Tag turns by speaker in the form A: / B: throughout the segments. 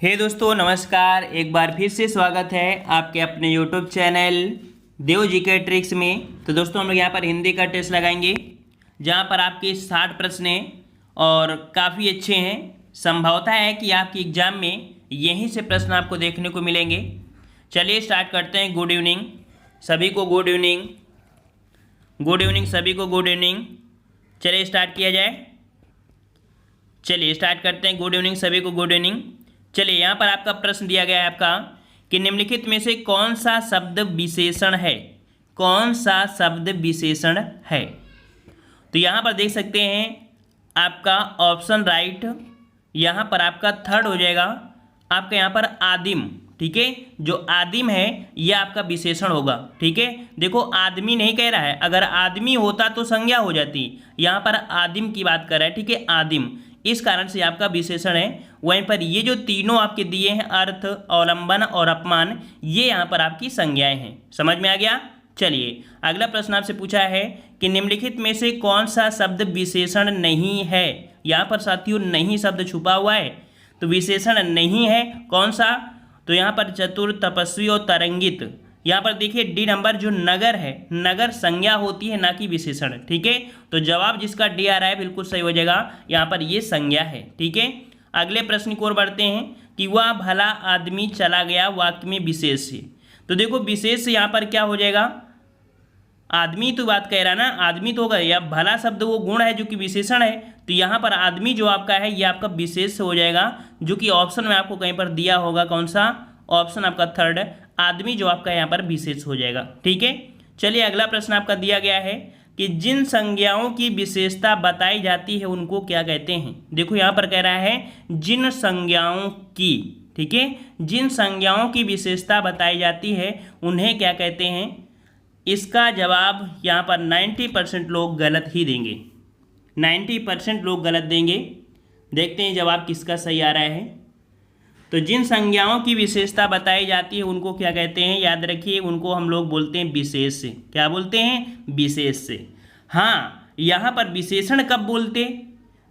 A: हे दोस्तों नमस्कार। एक बार फिर से स्वागत है आपके अपने यूट्यूब चैनल देव जीके ट्रिक्स में। तो दोस्तों हम लोग यहाँ पर हिंदी का टेस्ट लगाएंगे जहाँ पर आपके 60 प्रश्न हैं और काफ़ी अच्छे हैं। संभवता है कि आपके एग्जाम में यहीं से प्रश्न आपको देखने को मिलेंगे। चलिए स्टार्ट करते हैं। गुड इवनिंग सभी को, गुड इवनिंग, गुड इवनिंग सभी को, गुड इवनिंग। चलिए स्टार्ट किया जाए। चलिए स्टार्ट करते हैं। गुड इवनिंग सभी को, गुड इवनिंग। चलिए यहाँ पर आपका प्रश्न दिया गया है आपका कि निम्नलिखित में से कौन सा शब्द विशेषण है, कौन सा शब्द विशेषण है। तो यहाँ पर देख सकते हैं आपका ऑप्शन राइट, यहाँ पर आपका थर्ड हो जाएगा आपका यहाँ पर आदिम। ठीक है, जो आदिम है यह आपका विशेषण होगा। ठीक है, देखो आदमी नहीं कह रहा है, अगर आदमी होता तो संज्ञा हो जाती, यहाँ पर आदिम की बात कर रहा है। ठीक है, आदिम, इस कारण से आपका विशेषण है। वहीं पर ये जो तीनों आपके दिए हैं अर्थ, अवलंबन और अपमान, ये यहाँ पर आपकी संज्ञाएं हैं। समझ में आ गया। चलिए अगला प्रश्न आपसे पूछा है कि निम्नलिखित में से कौन सा शब्द विशेषण नहीं है। यहाँ पर साथियों नहीं शब्द छुपा हुआ है, तो विशेषण नहीं है कौन सा। तो यहाँ पर चतुर, तपस्वी और तरंगित। यहाँ पर देखिए डी नंबर जो नगर है, नगर संज्ञा होती है ना कि विशेषण। ठीक है, तो जवाब जिसका डी आ रहा है बिल्कुल सही हो जाएगा, यहाँ पर ये संज्ञा है। ठीक है, अगले प्रश्न की ओर बढ़ते हैं कि वह भला आदमी चला गया वाक्य में विशेष से। तो देखो विशेष से यहाँ पर क्या हो जाएगा, आदमी तो बात कह रहा ना, आदमी तो होगा, या भला शब्द वो गुण है जो कि विशेषण है। तो यहाँ पर आदमी जो आपका है ये आपका विशेष से हो जाएगा, जो कि ऑप्शन में आपको कहीं पर दिया होगा। कौन सा ऑप्शन आपका थर्ड, आदमी जो आपका यहाँ पर विशेष हो जाएगा। ठीक है, चलिए अगला प्रश्न आपका दिया गया है कि जिन संज्ञाओं की विशेषता बताई जाती है उनको क्या कहते हैं। देखो यहाँ पर कह रहा है जिन संज्ञाओं की, ठीक है, जिन संज्ञाओं की विशेषता बताई जाती है उन्हें क्या कहते हैं। इसका जवाब यहाँ पर 90% लोग गलत ही देंगे, 90% लोग गलत देंगे। देखते हैं जवाब किसका सही आ रहा है। तो जिन संज्ञाओं की विशेषता बताई जाती है उनको क्या कहते हैं, याद रखिए उनको हम लोग बोलते हैं विशेष से। क्या बोलते हैं, विशेष से। हाँ, यहाँ पर विशेषण कब बोलते,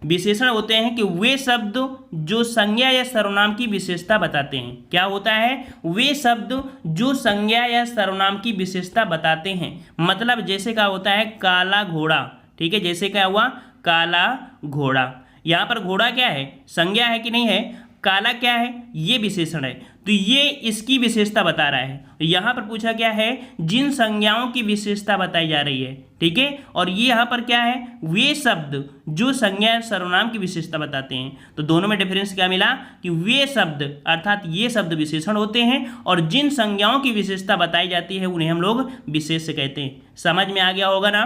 A: विशेषण होते हैं कि वे शब्द जो संज्ञा या सर्वनाम की विशेषता बताते हैं। क्या होता है, वे शब्द जो संज्ञा या सर्वनाम की विशेषता बताते हैं। मतलब जैसे क्या होता है काला घोड़ा। ठीक है, जैसे क्या हुआ काला घोड़ा, यहाँ पर घोड़ा क्या है, संज्ञा है कि नहीं है, काला क्या है, ये विशेषण है। तो ये इसकी विशेषता बता रहा है। यहाँ पर पूछा क्या है, जिन संज्ञाओं की विशेषता बताई जा रही है। ठीक है, और ये यहाँ पर क्या है, वे शब्द जो संज्ञा सर्वनाम की विशेषता बताते हैं। तो दोनों में डिफरेंस क्या मिला कि वे शब्द अर्थात ये शब्द विशेषण होते हैं और जिन संज्ञाओं की विशेषता बताई जाती है उन्हें हम लोग विशेष से कहते हैं। समझ में आ गया होगा ना,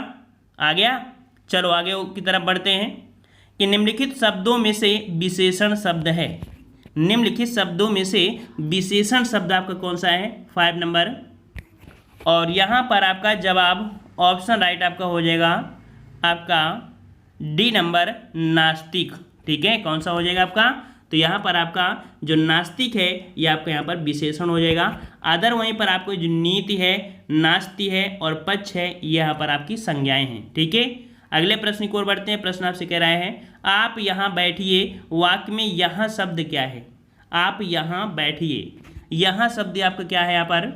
A: आ गया। चलो आगे की तरफ बढ़ते हैं कि निम्नलिखित शब्दों में से विशेषण शब्द है। निम्नलिखित शब्दों में से विशेषण शब्द आपका कौन सा है, 5 नंबर। और यहाँ पर आपका जवाब ऑप्शन राइट आपका हो जाएगा आपका डी नंबर नास्तिक। ठीक है, कौन सा हो जाएगा आपका, तो यहाँ पर आपका जो नास्तिक है ये आपका यहाँ पर विशेषण हो जाएगा। अदर वहीं पर आपको जो नीति है, नास्ति है और पक्ष है, ये यहाँ पर आपकी संज्ञाएं हैं। ठीक है, अगले प्रश्न की ओर बढ़ते हैं। प्रश्न आपसे कह रहे हैं आप यहाँ बैठिए वाक्य में यहाँ शब्द क्या है। आप यहाँ बैठिए, यहाँ शब्द आपका क्या है, यहाँ पर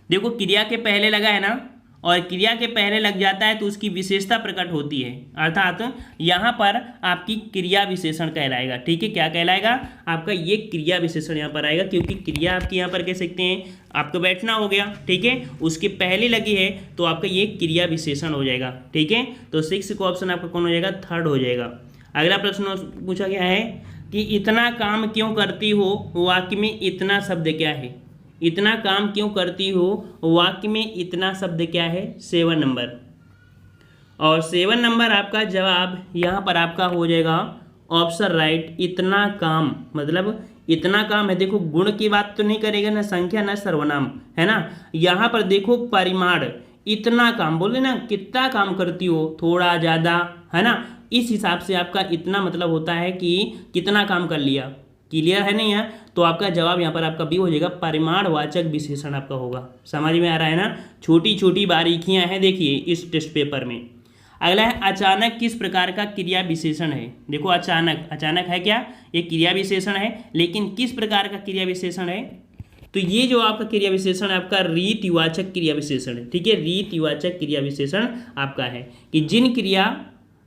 A: देखो क्रिया के पहले लगा है ना, और क्रिया के पहले लग जाता है तो उसकी विशेषता प्रकट होती है, अर्थात यहाँ पर आपकी क्रिया विशेषण कहलाएगा। ठीक है, क्या कहलाएगा आपका, ये क्रिया विशेषण यहाँ पर आएगा, क्योंकि क्रिया आपकी यहाँ पर कह सकते हैं आपका बैठना हो गया। ठीक है, उसके पहले लगी है तो आपका ये क्रिया विशेषण हो जाएगा। ठीक है, तो 6 को ऑप्शन आपका कौन हो जाएगा, थर्ड हो जाएगा। अगला प्रश्न पूछा गया है कि इतना काम क्यों करती हो वाक्य में इतना शब्द क्या है। इतना काम क्यों करती हो वाक्य में इतना शब्द क्या है, 7 नंबर। और 7 नंबर आपका जवाब यहाँ पर आपका हो जाएगा ऑप्शन राइट, इतना काम। मतलब इतना काम है, देखो गुण की बात तो नहीं करेगा ना, संख्या ना सर्वनाम, है ना। यहाँ पर देखो परिमाण, इतना काम बोले ना, कितना काम करती हो, थोड़ा ज़्यादा, है ना। इस हिसाब से आपका इतना मतलब होता है कि कितना काम कर लिया। क्लियर है नहीं है, तो आपका जवाब यहाँ पर आपका बी हो जाएगा, परिमाणवाचक विशेषण आपका होगा। समझ में आ रहा है ना, छोटी छोटी बारीकियां हैं देखिए इस टेस्ट पेपर में। अगला है अचानक किस प्रकार का क्रिया विशेषण है। देखो अचानक, अचानक है क्या, ये क्रिया विशेषण है, लेकिन किस प्रकार का क्रिया विशेषण है, तो ये जो आपका क्रिया विशेषण है आपका रीतिवाचक क्रिया विशेषण है। ठीक है, रीतिवाचक क्रिया विशेषण आपका है कि जिन क्रिया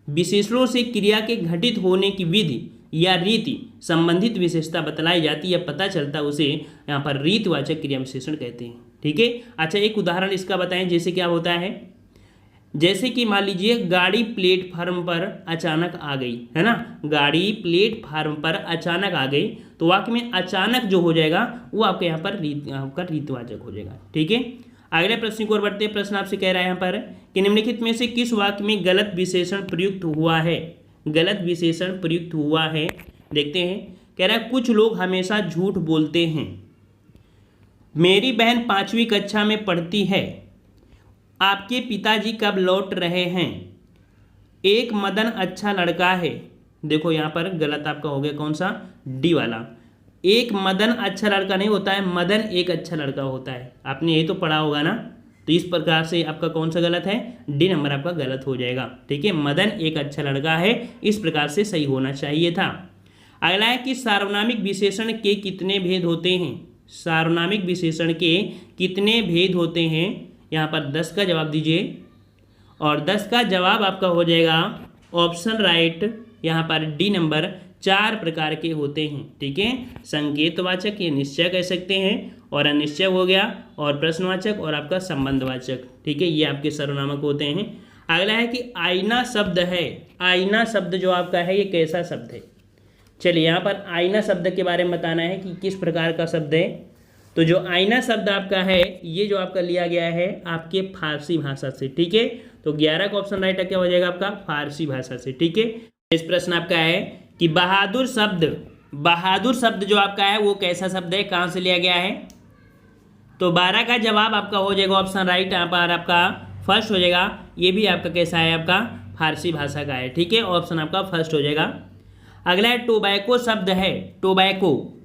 A: विशेषणों से क्रिया के घटित होने की विधि या रीति संबंधित विशेषता बतलाई जाती है, पता चलता, उसे यहाँ पर रीतिवाचक क्रिया विशेषण कहते हैं। ठीक है, अच्छा एक उदाहरण इसका बताएं, जैसे क्या होता है, जैसे कि मान लीजिए गाड़ी प्लेटफार्म पर अचानक आ गई, है ना, गाड़ी प्लेटफार्म पर अचानक आ गई, तो वाक्य में अचानक जो हो जाएगा वो आपके यहाँ पर आपका रीतिवाचक हो जाएगा। ठीक है, अगले प्रश्न की ओर बढ़ते हैं। प्रश्न आपसे कह रहा है यहाँ पर कि निम्नलिखित में से किस वाक्य में गलत विशेषण प्रयुक्त हुआ है, गलत विशेषण प्रयुक्त हुआ है, देखते हैं। कह रहा है कुछ लोग हमेशा झूठ बोलते हैं, मेरी बहन 5वीं कक्षा में पढ़ती है, आपके पिताजी कब लौट रहे हैं, एक मदन अच्छा लड़का है। देखो यहाँ पर गलत आपका हो गया कौन सा, डी वाला। एक मदन अच्छा लड़का नहीं होता है, मदन एक अच्छा लड़का होता है, आपने यही तो पढ़ा होगा ना। तो इस प्रकार से आपका कौन सा गलत है, डी नंबर आपका गलत हो जाएगा। ठीक है, मदन एक अच्छा लड़का है, इस प्रकार से सही होना चाहिए था। अगला है कि सार्वनामिक विशेषण के कितने भेद होते हैं, सार्वनामिक विशेषण के कितने भेद होते हैं, यहाँ पर 10 का जवाब दीजिए, और 10 का जवाब आपका हो जाएगा ऑप्शन राइट, यहाँ पर डी नंबर 4 प्रकार के होते हैं। ठीक है, संकेतवाचक, ये निश्चय कह सकते हैं, और अनिश्चय हो गया, और प्रश्नवाचक, और आपका संबंधवाचक। ठीक है, ये आपके सर्वनामक होते हैं। अगला है कि आईना शब्द है, आईना शब्द जो आपका है ये कैसा शब्द है। चलिए यहाँ पर आईना शब्द के बारे में बताना है कि किस प्रकार का शब्द है। तो जो आईना शब्द आपका है ये जो आपका लिया गया है आपके फारसी भाषा से। ठीक है, तो 11 का ऑप्शन राइट क्या हो जाएगा आपका, फारसी भाषा से। ठीक है, इस प्रश्न आपका है कि बहादुर शब्द, बहादुर शब्द जो आपका है वो कैसा शब्द है, कहाँ से लिया गया है। तो 12 का जवाब आपका हो जाएगा ऑप्शन राइट, यहाँ पर आपका फर्स्ट हो जाएगा, ये भी आपका कैसा है, आपका फारसी भाषा का है। ठीक है, ऑप्शन आपका फर्स्ट हो जाएगा। अगला है टोबैको शब्द है, टोबैको,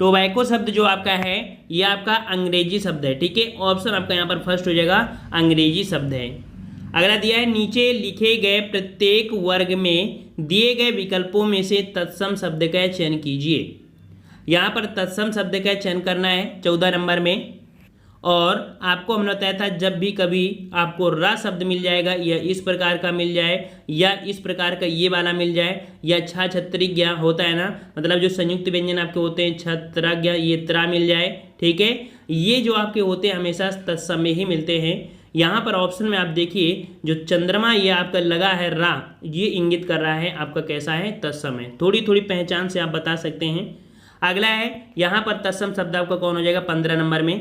A: टोबैको शब्द जो आपका है ये आपका अंग्रेजी शब्द है। ठीक है, ऑप्शन आपका यहाँ पर फर्स्ट हो जाएगा, अंग्रेजी शब्द है। अगला दिया है नीचे लिखे गए प्रत्येक वर्ग में दिए गए विकल्पों में से तत्सम शब्द का चयन कीजिए। यहाँ पर तत्सम शब्द का चयन करना है 14 नंबर में, और आपको हमने बताया था जब भी कभी आपको रा शब्द मिल जाएगा या इस प्रकार का मिल जाए या इस प्रकार का ये वाला मिल जाए या छा छत्रिज्ञ होता है ना, मतलब जो संयुक्त व्यंजन आपके होते हैं छत्रज्ञ, ये त्रा मिल जाए। ठीक है, ये जो आपके होते हैं हमेशा तत्सम में ही मिलते हैं। यहाँ पर ऑप्शन में आप देखिए जो चंद्रमा ये आपका लगा है रा, ये इंगित कर रहा है आपका कैसा है, तत्सम है। थोड़ी थोड़ी पहचान से आप बता सकते हैं। अगला है यहाँ पर तत्सम शब्द आपका कौन हो जाएगा, 15 नंबर में।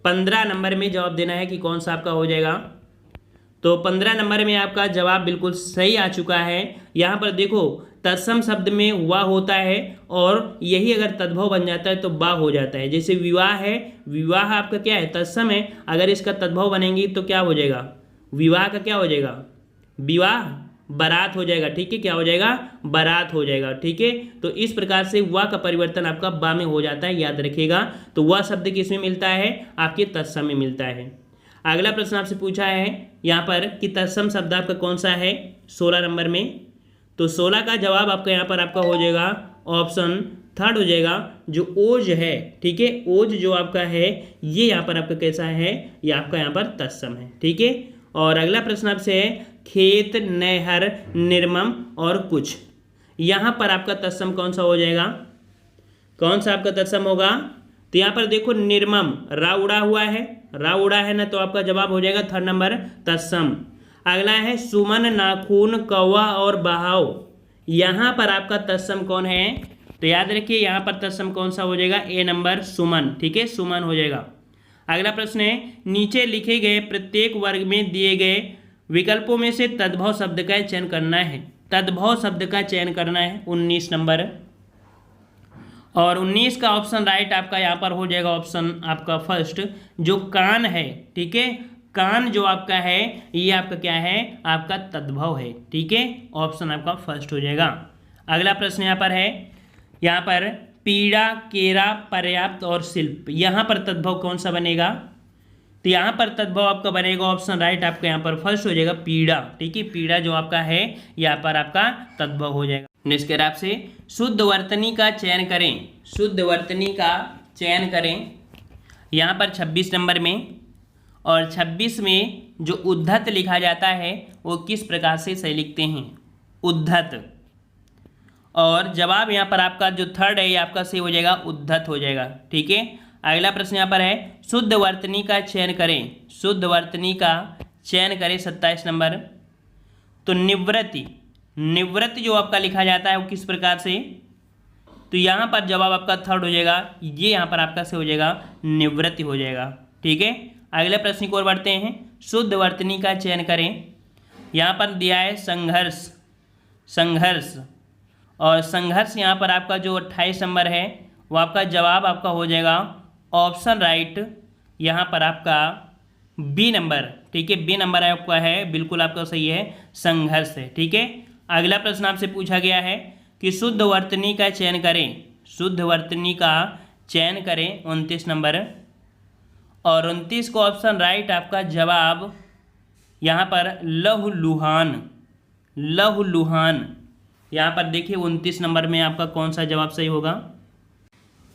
A: 15 नंबर में जवाब देना है कि कौन सा आपका हो जाएगा। तो 15 नंबर में आपका जवाब बिल्कुल सही आ चुका है। यहाँ पर देखो तत्सम शब्द में हुआ होता है और यही अगर तद्भव बन जाता है तो बा हो जाता है। जैसे विवाह है, विवाह आपका क्या है, तत्सम है, अगर इसका तद्भव बनेंगी तो क्या हो जाएगा, विवाह का क्या हो जाएगा, विवाह, बारात हो जाएगा। ठीक है, क्या हो जाएगा, बारात हो जाएगा। ठीक है, तो इस प्रकार से वह का परिवर्तन आपका बा में हो जाता है, याद रखिएगा। तो वह शब्द किस में मिलता है, आपके तत्सम में मिलता है। अगला प्रश्न आपसे पूछा है यहाँ पर कि तत्सम शब्द आपका कौन सा है, 16 नंबर में। तो 16 का जवाब आपका यहाँ पर आपका हो जाएगा ऑप्शन थर्ड हो जाएगा, जो ओज है। ठीक है, ओज जो आपका है ये यहाँ पर आपका कैसा है, ये आपका यहाँ पर तत्सम है। ठीक है, और अगला प्रश्न आपसे है खेत, नहर, निर्मम और कुछ, यहाँ पर आपका तत्सम कौन सा हो जाएगा, कौन सा आपका तत्सम होगा। तो यहाँ पर देखो निर्मम, रा उड़ा हुआ है, रा उड़ा है ना, तो आपका जवाब हो जाएगा थर्ड नंबर तत्सम। अगला है सुमन, नाखून, कौवा और बहाव, यहाँ पर आपका तत्सम कौन है। तो याद रखिए यहाँ पर तत्सम कौन सा हो जाएगा, ए नंबर सुमन। ठीक है, सुमन हो जाएगा। अगला प्रश्न है नीचे लिखे गए प्रत्येक वर्ग में दिए गए विकल्पों में से तद्भव शब्द का चयन करना है। तद्भव शब्द का चयन करना है 19 नंबर, और 19 का ऑप्शन राइट आपका यहाँ पर हो जाएगा ऑप्शन आपका फर्स्ट, जो कान है। ठीक है, कान जो आपका है ये आपका क्या है, आपका तद्भव है। ठीक है, ऑप्शन आपका फर्स्ट हो जाएगा। अगला प्रश्न यहाँ पर है, यहाँ पर पीड़ा, केरा, पर्याप्त और शिल्प, यहाँ पर तद्भव कौन सा बनेगा। तो यहाँ पर तद्भव आपका बनेगा ऑप्शन राइट आपका यहाँ पर फर्स्ट हो जाएगा पीड़ा। ठीक है, पीड़ा जो आपका है यहाँ पर आपका तद्भव हो जाएगा। नेक्स्ट कह आपसे शुद्ध वर्तनी का चयन करें, शुद्ध वर्तनी का चयन करें यहाँ पर 26 नंबर में, और 26 में जो उद्धत लिखा जाता है वो किस प्रकार से सही लिखते हैं, उद्धत। और जवाब यहाँ पर आपका जो थर्ड है ये आपका सही हो जाएगा, उद्धत हो जाएगा। ठीक है, अगला प्रश्न यहाँ पर है शुद्ध वर्तनी का चयन करें, शुद्ध वर्तनी का चयन करें 27 नंबर। तो निवृत्ति, निवृत्ति जो आपका लिखा जाता है वो किस प्रकार से, तो यहाँ पर जवाब आपका थर्ड हो जाएगा, ये यहाँ पर आपका से हो जाएगा निवृत्ति हो जाएगा। ठीक है, अगले प्रश्न की ओर बढ़ते हैं। शुद्ध वर्तनी का चयन करें, यहाँ पर दिया है संघर्ष, संघर्ष, और संघर्ष यहाँ पर आपका जो 28 नंबर है वो आपका जवाब आपका हो जाएगा ऑप्शन राइट यहाँ पर आपका बी नंबर। ठीक है, बी नंबर आपका है, बिल्कुल आपका सही है, संघर्ष है। ठीक है, अगला प्रश्न आपसे पूछा गया है कि शुद्ध वर्तनी का चयन करें, शुद्ध वर्तनी का चयन करें 29 नंबर, और 29 को ऑप्शन राइट आपका जवाब यहाँ पर लहूलुहान, लहूलुहान। यहाँ पर देखिए 29 नंबर में आपका कौन सा जवाब सही होगा,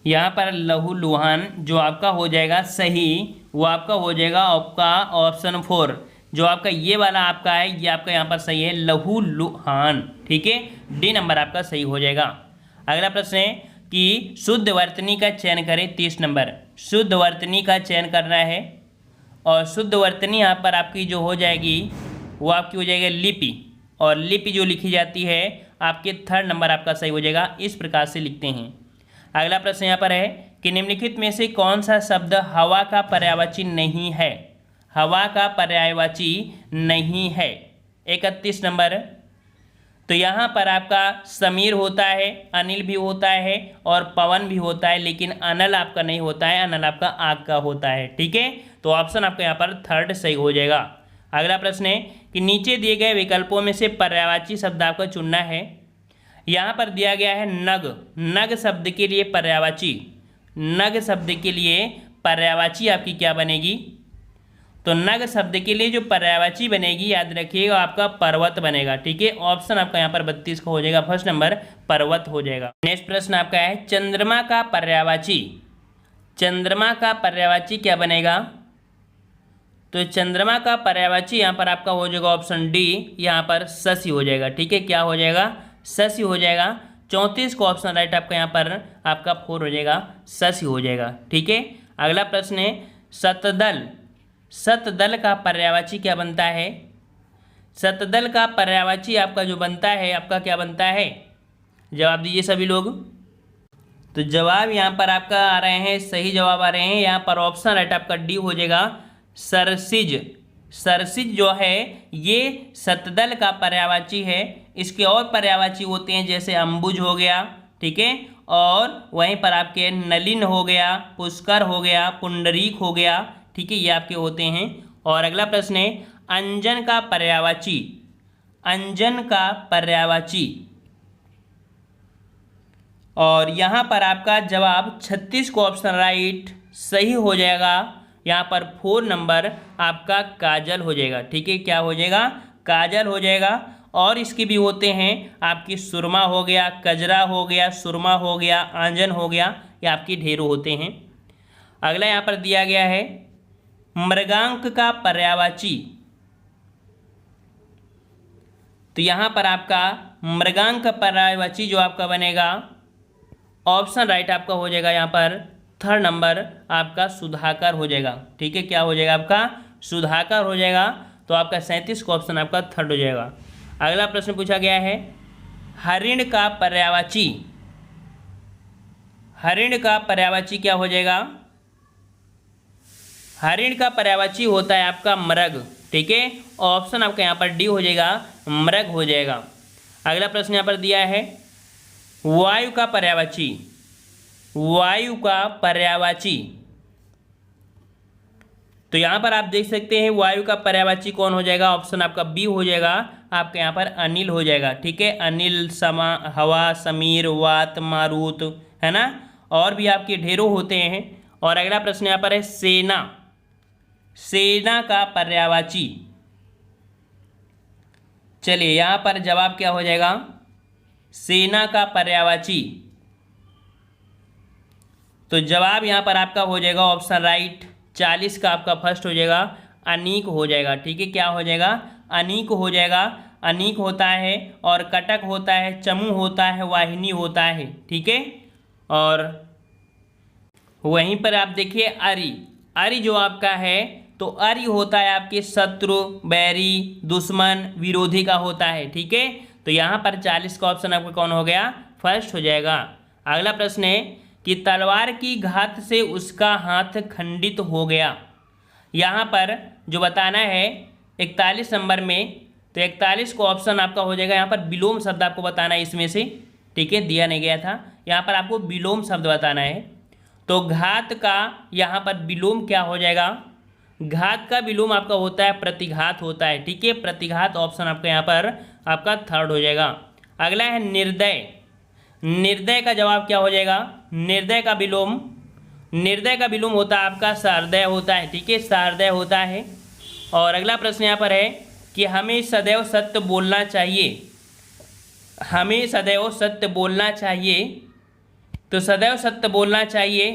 A: यहाँ पर लहूलुहान जो आपका हो जाएगा सही, वो आपका हो जाएगा आपका ऑप्शन 4, जो आपका ये वाला आपका है ये आपका यहाँ पर सही है, लहूलुहान। ठीक है, डी नंबर आपका सही हो जाएगा। अगला प्रश्न है कि शुद्ध वर्तनी का चयन करें 30 नंबर, शुद्ध वर्तनी का चयन करना है, और शुद्ध वर्तनी यहाँ पर आपकी जो हो जाएगी वो आपकी हो जाएगी लिपि, और लिपि जो लिखी जाती है आपके थर्ड नंबर आपका सही हो जाएगा, इस प्रकार से लिखते हैं। अगला प्रश्न यहाँ पर है कि निम्नलिखित में से कौन सा शब्द हवा का पर्यायवाची नहीं है, हवा का पर्यायवाची नहीं है 31 नंबर। तो यहाँ पर आपका समीर होता है, अनिल भी होता है और पवन भी होता है, लेकिन अनल आपका नहीं होता है, अनल आपका आग का होता है। ठीक है, तो ऑप्शन आपका यहाँ पर थर्ड सही हो जाएगा। अगला प्रश्न है कि नीचे दिए गए विकल्पों में से पर्यायवाची शब्द आपको चुनना है। यहाँ पर दिया गया है नग, नग शब्द के लिए पर्यायवाची, नग शब्द के लिए पर्यायवाची आपकी क्या बनेगी, तो नग शब्द के लिए जो पर्यायवाची बनेगी याद रखिएगा आपका पर्वत बनेगा। ठीक है, ऑप्शन आपका यहाँ पर 32 का हो जाएगा, फर्स्ट नंबर पर्वत हो जाएगा। नेक्स्ट प्रश्न आपका है चंद्रमा का पर्यायवाची, चंद्रमा का पर्यायवाची क्या बनेगा, तो चंद्रमा का पर्यायवाची यहाँ पर आपका हो जाएगा ऑप्शन डी, यहाँ पर शशि हो जाएगा। ठीक है, क्या हो जाएगा, शशि हो जाएगा। 34 को ऑप्शन राइट आपका यहाँ पर आपका 4 हो जाएगा, शशि हो जाएगा। ठीक है, अगला प्रश्न है शतदल, शतदल का पर्यायवाची क्या बनता है, शतदल का पर्यायवाची आपका जो बनता है आपका क्या बनता है, जवाब दीजिए सभी लोग। तो जवाब यहाँ पर आपका आ रहे हैं, सही जवाब आ रहे हैं यहाँ पर ऑप्शन राइट आपका डी हो जाएगा, सरसिज। सरसिज जो है ये शतदल का पर्यायवाची है, इसके और पर्यायवाची होते हैं जैसे अंबुज हो गया, ठीक है, और वहीं पर आपके नलिन हो गया, पुष्कर हो गया, पुंडरीक हो गया। ठीक है, ये आपके होते हैं। और अगला प्रश्न है अंजन का पर्यायवाची, अंजन का पर्यायवाची, और यहाँ पर आपका जवाब 36 को ऑप्शन राइट सही हो जाएगा, यहाँ पर 4 नंबर आपका काजल हो जाएगा। ठीक है, क्या हो जाएगा, काजल हो जाएगा। और इसके भी होते हैं आपकी सुरमा हो गया, कजरा हो गया, सुरमा हो गया, आंजन हो गया, ये आपकी ढेरों होते हैं। अगला यहाँ पर दिया गया है मृगांक का पर्यायवाची, तो यहाँ पर आपका मृगांक का पर्यायवाची जो आपका बनेगा ऑप्शन राइट आपका हो जाएगा यहाँ पर थर्ड नंबर आपका सुधाकर हो जाएगा। ठीक है, क्या हो जाएगा आपका सुधाकर हो जाएगा, तो आपका 37 का ऑप्शन आपका थर्ड हो जाएगा। अगला प्रश्न पूछा गया है हरिण का पर्यायवाची, हरिण का पर्यायवाची क्या हो जाएगा, हरिण का पर्यायवाची होता है आपका मृग। ठीक है, ऑप्शन आपका यहाँ पर डी हो जाएगा, मृग हो जाएगा। अगला प्रश्न यहाँ पर दिया है वायु का पर्यायवाची, वायु का पर्यायवाची, तो यहाँ पर आप देख सकते हैं वायु का पर्यायवाची कौन हो जाएगा, ऑप्शन आपका बी हो जाएगा, आपके यहाँ पर अनिल हो जाएगा। ठीक है, अनिल, समा, हवा, समीर, वात, मारुत, है ना, और भी आपके ढेरों होते हैं। और अगला प्रश्न यहाँ पर है सेना, सेना का पर्यायवाची। चलिए यहाँ पर जवाब क्या हो जाएगा, सेना का पर्यायवाची। तो जवाब यहाँ पर आपका हो जाएगा ऑप्शन राइट 40 का आपका फर्स्ट हो जाएगा अनीक हो जाएगा। ठीक है, क्या हो जाएगा, अनीक हो जाएगा। अनीक होता है और कटक होता है, चमू होता है, वाहिनी होता है। ठीक है, और वहीं पर आप देखिए अरि, अरि जो आपका है तो अरि होता है आपके शत्रु, बैरी, दुश्मन, विरोधी का होता है। ठीक है, तो यहाँ पर 40 का ऑप्शन आपका कौन हो गया, फर्स्ट हो जाएगा। अगला प्रश्न है कि तलवार की घात से उसका हाथ खंडित हो गया। यहाँ पर जो बताना है 41 नंबर में, तो 41 को ऑप्शन आपका हो जाएगा यहाँ पर विलोम शब्द आपको बताना है इसमें से। ठीक है, दिया नहीं गया था, यहाँ पर आपको विलोम शब्द बताना है। तो घात का यहाँ पर विलोम क्या हो जाएगा, घात का विलोम आपका होता है प्रतिघात होता है। ठीक है, प्रतिघात ऑप्शन आपका यहाँ पर आपका थर्ड हो जाएगा। अगला है निर्दय। निर्दय का जवाब क्या हो जाएगा, निर्दय का विलोम, निर्दय का विलोम होता है आपका सहृदय होता है। ठीक है, सहृदय होता है। और अगला प्रश्न यहाँ पर है कि हमें सदैव सत्य बोलना चाहिए। हमें सदैव सत्य बोलना चाहिए, तो सदैव सत्य बोलना चाहिए,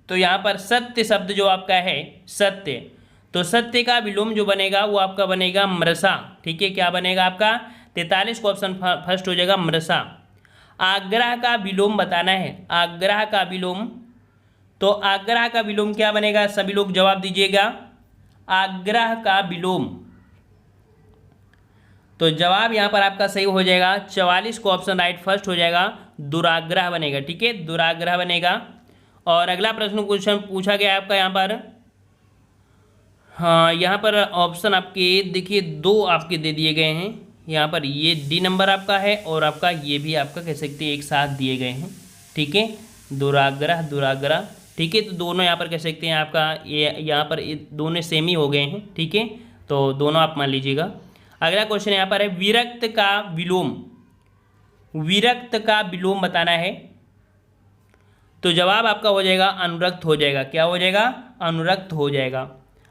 A: तो यहाँ पर सत्य शब्द जो आपका है सत्य, तो सत्य का विलोम जो बनेगा वो आपका बनेगा मृषा। ठीक है, क्या बनेगा आपका 43 को ऑप्शन फर्स्ट हो जाएगा मृषा। आग्रह का विलोम बताना है, आग्रह का विलोम, तो आग्रह का विलोम क्या बनेगा, सभी लोग जवाब दीजिएगा, आग्रह का विलोम। तो जवाब यहाँ पर आपका सही हो जाएगा 44 को ऑप्शन राइट फर्स्ट हो जाएगा, दुराग्रह बनेगा। ठीक है, दुराग्रह बनेगा। और अगला प्रश्न क्वेश्चन पूछा गया आपका यहाँ पर, हाँ यहाँ पर ऑप्शन आपके देखिए दो आपके दे दिए गए हैं। यहाँ पर ये डी नंबर आपका है और आपका ये भी आपका कह सकते हैं एक साथ दिए गए हैं। ठीक है, दुराग्रह दुराग्रह। ठीक है, तो दोनों यहाँ पर कह सकते हैं आपका ये यहाँ पर दोनों सेम ही हो गए हैं। ठीक है, तो दोनों आप मान लीजिएगा। अगला क्वेश्चन यहाँ पर है विरक्त का विलोम, विरक्त का विलोम बताना है। तो जवाब आपका हो जाएगा अनुरक्त हो जाएगा। क्या हो जाएगा, अनुरक्त हो जाएगा।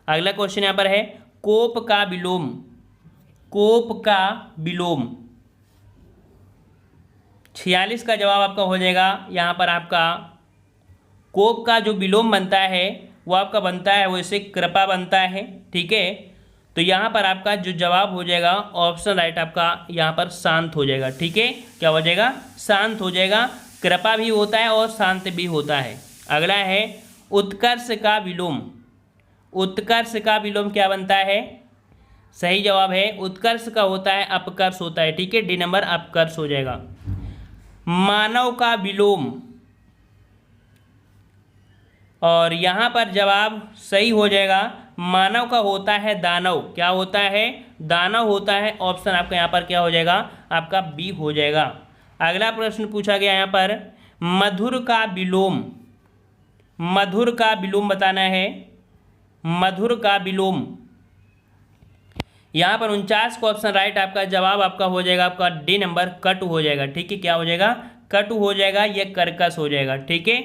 A: अगला क्वेश्चन यहाँ पर है कोप का विलोम, कोप का विलोम। 46 का जवाब आपका हो जाएगा यहाँ पर आपका कोप का जो विलोम बनता है वो आपका बनता है वैसे कृपा बनता है। ठीक है, तो यहाँ पर आपका जो जवाब हो जाएगा ऑप्शन राइट आपका यहाँ पर शांत हो जाएगा। ठीक है, क्या हो जाएगा, शांत हो जाएगा। कृपा भी होता है और शांत भी होता है। अगला है उत्कर्ष का विलोम, उत्कर्ष का विलोम क्या बनता है, सही जवाब है उत्कर्ष का होता है अपकर्ष होता है। ठीक है, डी नंबर अपकर्ष हो जाएगा। मानव का विलोम, और यहाँ पर जवाब सही हो जाएगा मानव का होता है दानव। क्या होता है, दानव होता है। ऑप्शन आपका यहाँ पर क्या हो जाएगा, आपका बी हो जाएगा। अगला प्रश्न पूछा गया यहाँ पर मधुर का विलोम, मधुर का विलोम बताना है, मधुर का विलोम। यहाँ पर 49 का ऑप्शन राइट आपका जवाब आपका हो जाएगा आपका डी नंबर कटु हो जाएगा। ठीक है, क्या हो जाएगा, कटु हो जाएगा, यह कर्कश हो जाएगा। ठीक है,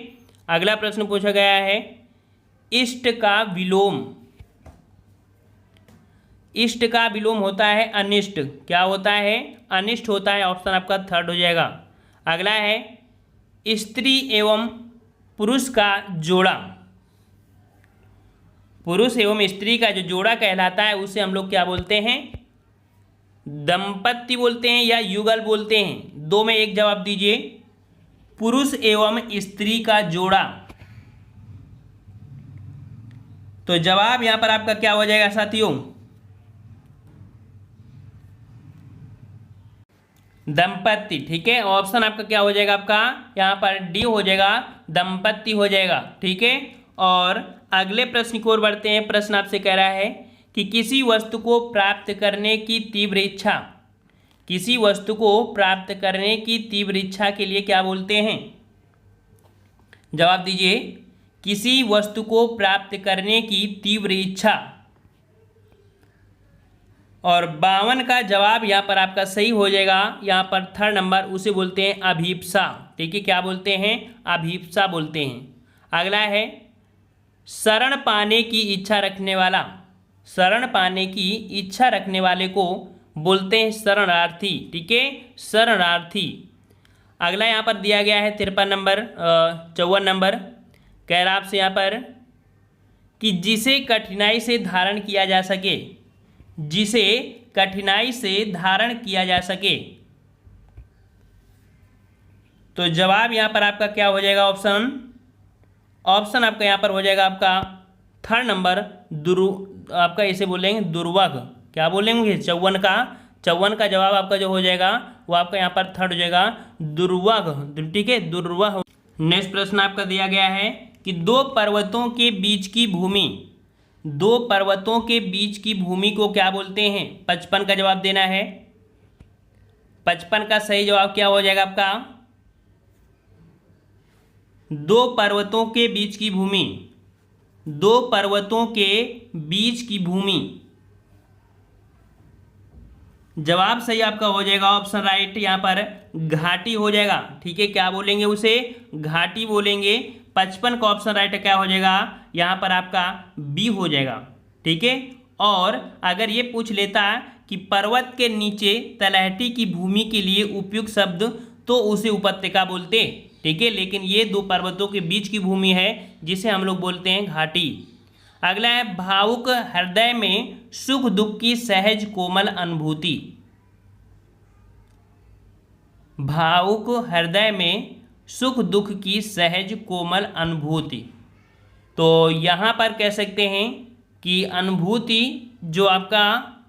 A: अगला प्रश्न पूछा गया है इष्ट का विलोम, इष्ट का विलोम होता है अनिष्ट। क्या होता है, अनिष्ट होता है। ऑप्शन आपका थर्ड हो जाएगा। अगला है स्त्री एवं पुरुष का जोड़ा, पुरुष एवं स्त्री का जो जोड़ा कहलाता है उसे हम लोग क्या बोलते हैं, दंपत्ति बोलते हैं या युगल बोलते हैं। दो में एक जवाब दीजिए। पुरुष एवं स्त्री का जोड़ा, तो जवाब यहां पर आपका क्या हो जाएगा साथियों, दंपत्ति। ठीक है, ऑप्शन आपका क्या हो जाएगा, आपका यहां पर डी हो जाएगा, दंपत्ति हो जाएगा। ठीक है, और अगले प्रश्न की ओर बढ़ते हैं। प्रश्न आपसे कह रहा है कि किसी वस्तु को प्राप्त करने की तीव्र इच्छा, किसी वस्तु को प्राप्त करने की तीव्र इच्छा के लिए क्या बोलते हैं, जवाब दीजिए। किसी वस्तु को प्राप्त करने की तीव्र इच्छा, और 52 का जवाब यहाँ पर आपका सही हो जाएगा। यहाँ पर थर्ड नंबर उसे बोलते हैं अभीप्सा। ठीक है, क्या बोलते हैं, अभीप्सा बोलते हैं। अगला है शरण पाने की इच्छा रखने वाला, शरण पाने की इच्छा रखने वाले को बोलते हैं शरणार्थी। ठीक है, शरणार्थी। अगला यहाँ पर दिया गया है 53 नंबर 54 नंबर, कह रहा आपसे यहाँ पर कि जिसे कठिनाई से धारण किया जा सके, जिसे कठिनाई से धारण किया जा सके। तो जवाब यहाँ पर आपका क्या हो जाएगा? ऑप्शन आपका यहाँ पर हो जाएगा आपका 3rd नंबर आपका इसे बोलेंगे दुर्वग। क्या बोलेंगे? 54 का जवाब आपका जो हो जाएगा वो आपका यहाँ पर 3rd हो जाएगा दुर्वग। ठीक है, दुर्वग। नेक्स्ट प्रश्न आपका दिया गया है कि दो पर्वतों के बीच की भूमि, दो पर्वतों के बीच की भूमि को क्या बोलते हैं? 55 का जवाब देना है। 55 का सही जवाब क्या हो जाएगा आपका? दो पर्वतों के बीच की भूमि, दो पर्वतों के बीच की भूमि। जवाब सही आपका हो जाएगा ऑप्शन राइट, यहाँ पर घाटी हो जाएगा। ठीक है, क्या बोलेंगे उसे? घाटी बोलेंगे। 55 का ऑप्शन राइट क्या हो जाएगा? यहाँ पर आपका बी हो जाएगा। ठीक है, और अगर ये पूछ लेता कि पर्वत के नीचे तलहटी की भूमि के लिए उपयुक्त शब्द, तो उसे उपत्यका बोलते। ठीक है, लेकिन ये दो पर्वतों के बीच की भूमि है जिसे हम लोग बोलते हैं घाटी। अगला है भावुक हृदय में सुख दुख की सहज कोमल अनुभूति। भावुक हृदय में सुख दुख की सहज कोमल अनुभूति। तो यहाँ पर कह सकते हैं कि अनुभूति जो आपका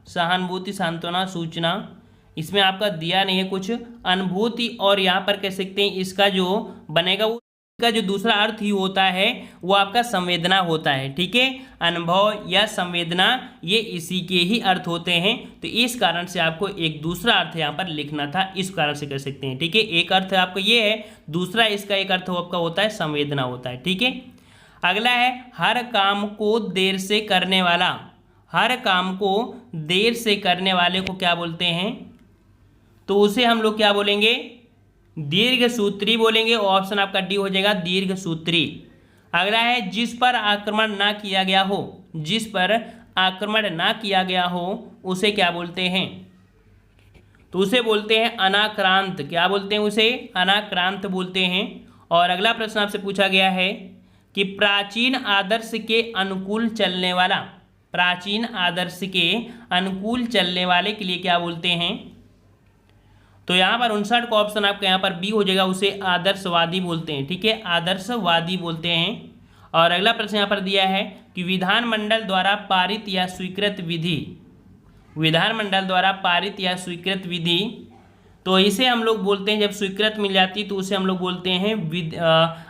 A: सहानुभूति, सांत्वना, सूचना, इसमें आपका दिया नहीं है कुछ अनुभूति, और यहाँ पर कह सकते हैं इसका जो बनेगा वो का जो दूसरा अर्थ ही होता है वो आपका संवेदना होता है। ठीक है, अनुभव या संवेदना ये इसी के ही अर्थ होते हैं। तो इस कारण से आपको एक दूसरा अर्थ यहाँ पर लिखना था, इस कारण से कर सकते हैं। ठीक है, एक अर्थ आपका ये है, दूसरा इसका एक अर्थ आपका होता है संवेदना होता है। ठीक है, अगला है हर काम को देर से करने वाला। हर काम को देर से करने वाले को क्या बोलते हैं? तो उसे हम लोग क्या बोलेंगे? दीर्घ सूत्री बोलेंगे। ऑप्शन आपका डी हो जाएगा दीर्घ सूत्री। अगला है जिस पर आक्रमण ना किया गया हो, जिस पर आक्रमण ना किया गया हो उसे क्या बोलते हैं? तो उसे बोलते हैं अनाक्रांत। क्या बोलते हैं उसे? अनाक्रांत बोलते हैं। और अगला प्रश्न आपसे पूछा गया है कि प्राचीन आदर्श के अनुकूल चलने वाला, प्राचीन आदर्श के अनुकूल चलने वाले के लिए क्या बोलते हैं? तो यहाँ पर 59 का ऑप्शन आपका यहाँ पर बी हो जाएगा, उसे आदर्शवादी बोलते हैं। ठीक है, आदर्शवादी बोलते हैं। और अगला प्रश्न यहाँ पर दिया है कि विधानमंडल द्वारा पारित या स्वीकृत विधि, विधानमंडल द्वारा पारित या स्वीकृत विधि, तो इसे हम लोग बोलते हैं, जब स्वीकृत मिल जाती तो उसे हम लोग बोलते हैं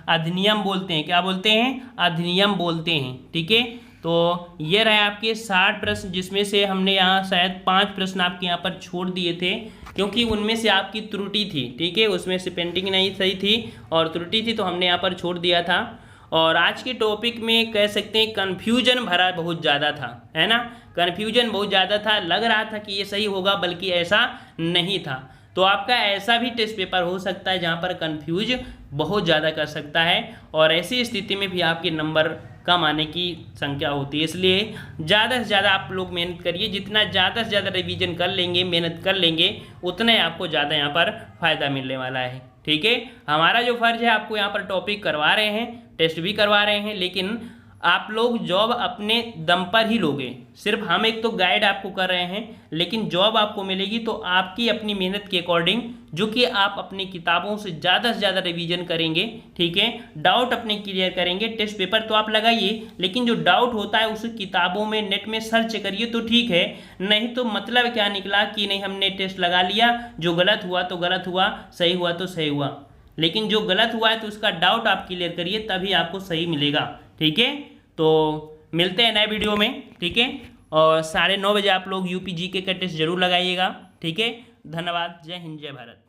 A: अधिनियम बोलते हैं। क्या बोलते हैं? अधिनियम बोलते हैं। ठीक है, तो ये रहे आपके 60 प्रश्न, जिसमें से हमने यहाँ शायद 5 प्रश्न आपके यहाँ पर छोड़ दिए थे क्योंकि उनमें से आपकी त्रुटि थी। ठीक है, उसमें से पेंटिंग नहीं सही थी और त्रुटि थी, तो हमने यहाँ पर छोड़ दिया था। और आज के टॉपिक में कह सकते हैं कन्फ्यूजन भरा बहुत ज़्यादा था, है ना? कन्फ्यूजन बहुत ज़्यादा था, लग रहा था कि ये सही होगा, बल्कि ऐसा नहीं था। तो आपका ऐसा भी टेस्ट पेपर हो सकता है जहाँ पर कन्फ्यूज बहुत ज़्यादा कर सकता है, और ऐसी स्थिति में भी आपके नंबर कम आने की संख्या होती है। इसलिए ज़्यादा से ज़्यादा आप लोग मेहनत करिए, जितना ज़्यादा से ज़्यादा रिवीजन कर लेंगे, मेहनत कर लेंगे, उतना ही आपको ज़्यादा यहाँ पर फ़ायदा मिलने वाला है। ठीक है, हमारा जो फ़र्ज़ है आपको यहाँ पर टॉपिक करवा रहे हैं, टेस्ट भी करवा रहे हैं, लेकिन आप लोग जॉब अपने दम पर ही लोगे। सिर्फ हम एक तो गाइड आपको कर रहे हैं, लेकिन जॉब आपको मिलेगी तो आपकी अपनी मेहनत के अकॉर्डिंग, जो कि आप अपनी किताबों से ज़्यादा रिवीजन करेंगे। ठीक है, डाउट अपने क्लियर करेंगे। टेस्ट पेपर तो आप लगाइए, लेकिन जो डाउट होता है उसे किताबों में, नेट में सर्च करिए तो ठीक है, नहीं तो मतलब क्या निकला कि नहीं हमने टेस्ट लगा लिया, जो गलत हुआ तो गलत हुआ, सही हुआ तो सही हुआ, लेकिन जो गलत हुआ है तो उसका डाउट आप क्लियर करिए, तभी आपको सही मिलेगा। ठीक है, तो मिलते हैं नए वीडियो में। ठीक है, और 9:30 बजे आप लोग यूपी जीके का टेस्ट जरूर लगाइएगा। ठीक है, धन्यवाद। जय हिंद, जय भारत।